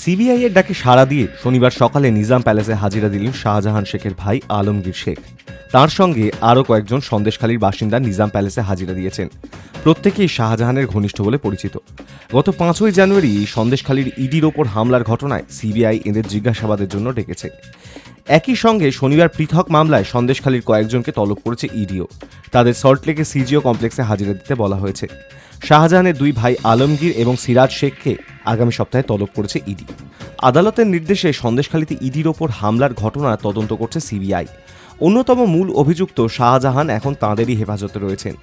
CBI এর ডাকে সাড়া দিয়ে শনিবার সকালে নিজাম প্যালেসে হাজিরা দিলেন শাহজাহান শেখের ভাই আলমগীর শেখ। তার সঙ্গে আরও কয়েকজন সন্দেশখালীর বাসিন্দা নিজাম প্যালেসে হাজিরা দিয়েছেন। প্রত্যেকেই শাহজাহানের ঘনিষ্ঠ বলে পরিচিত। গত 5ই জানুয়ারি সন্দেশখালীর ইডির ওপর হামলার ঘটনায় সিবিআই এদের জিজ্ঞাসাবাদের জন্য ডেকেছে। একই সঙ্গে শনিবার পৃথক মামলায় সন্দেশখালীর কয়েকজনকে তলব করেছে ইডিও। তাদের সল্টলেকে সিজিও কমপ্লেক্সে হাজিরা দিতে বলা হয়েছে। শাহজাহানের দুই ভাই আলমগীর এবং সিরাজ শেখকে আগামী সপ্তাহে তলব করেছে ইডি। আদালতের নির্দেশে সন্দেশখালীতে ইডির ওপর হামলার ঘটনা তদন্ত করছে সিবিআই। অন্যতম মূল অভিযুক্ত শাহজাহান এখন তাঁদেরই হেফাজতে রয়েছেন।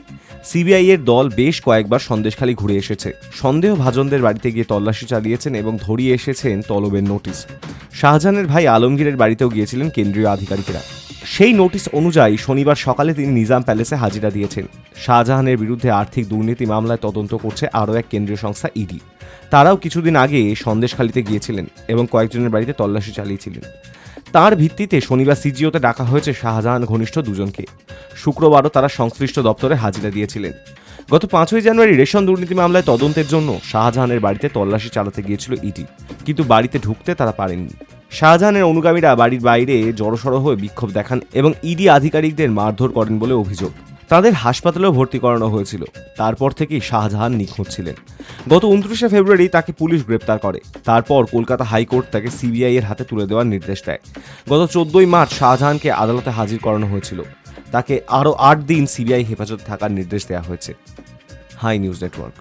সিবিআই এর দল বেশ কয়েকবার সন্দেশখালী ঘুরে এসেছে, সন্দেহভাজনদের বাড়িতে গিয়ে তল্লাশি চালিয়েছেন এবং ধরিয়ে এসেছেন তলবের নোটিশ। শাহজাহানের ভাই আলমগীরের বাড়িতেও গিয়েছিলেন কেন্দ্রীয় আধিকারিকেরা। সেই নোটিশ অনুযায়ী শনিবার সকালে তিনি নিজাম প্যালেসে হাজিরা দিয়েছেন। শাহজাহানের বিরুদ্ধে আর্থিক দুর্নীতি মামলায় তদন্ত করছে আরও এক কেন্দ্রীয় সংস্থা ইডি। তারাও কিছুদিন আগে সন্দেশখালীতে গিয়েছিলেন এবং কয়েকজনের বাড়িতে তল্লাশি চালিয়েছিলেন। তার ভিত্তিতে শনিবার সিজিওতে ডাকা হয়েছে শাহজাহান ঘনিষ্ঠ দুজনকে। শুক্রবারও তারা সংশ্লিষ্ট দপ্তরে হাজিরা দিয়েছিলেন। গত 5ই জানুয়ারি রেশন দুর্নীতি মামলায় তদন্তের জন্য শাহজাহানের বাড়িতে তল্লাশি চালাতে গিয়েছিল ইডি, কিন্তু বাড়িতে ঢুকতে তারা পারেননি। শাহজাহানের অনুগামীরা বাড়ির বাইরে জড়সড় হয়ে বিক্ষোভ দেখান এবং ইডি আধিকারিকদের মারধর করেন বলে অভিযোগ। তাদের হাসপাতালেও ভর্তি করানো হয়েছিল। তারপর থেকেই শাহজাহান নিখোঁজ ছিলেন। গত 29শে ফেব্রুয়ারি তাকে পুলিশ গ্রেপ্তার করে। তারপর কলকাতা হাইকোর্ট তাকে সিবিআই এর হাতে তুলে দেওয়ার নির্দেশ দেয়। গত 14ই মার্চ শাহজাহানকে আদালতে হাজির করানো হয়েছিল। তাকে আরও 8 দিন সিবিআই হেফাজতে থাকার নির্দেশ দেওয়া হয়েছে। High news network.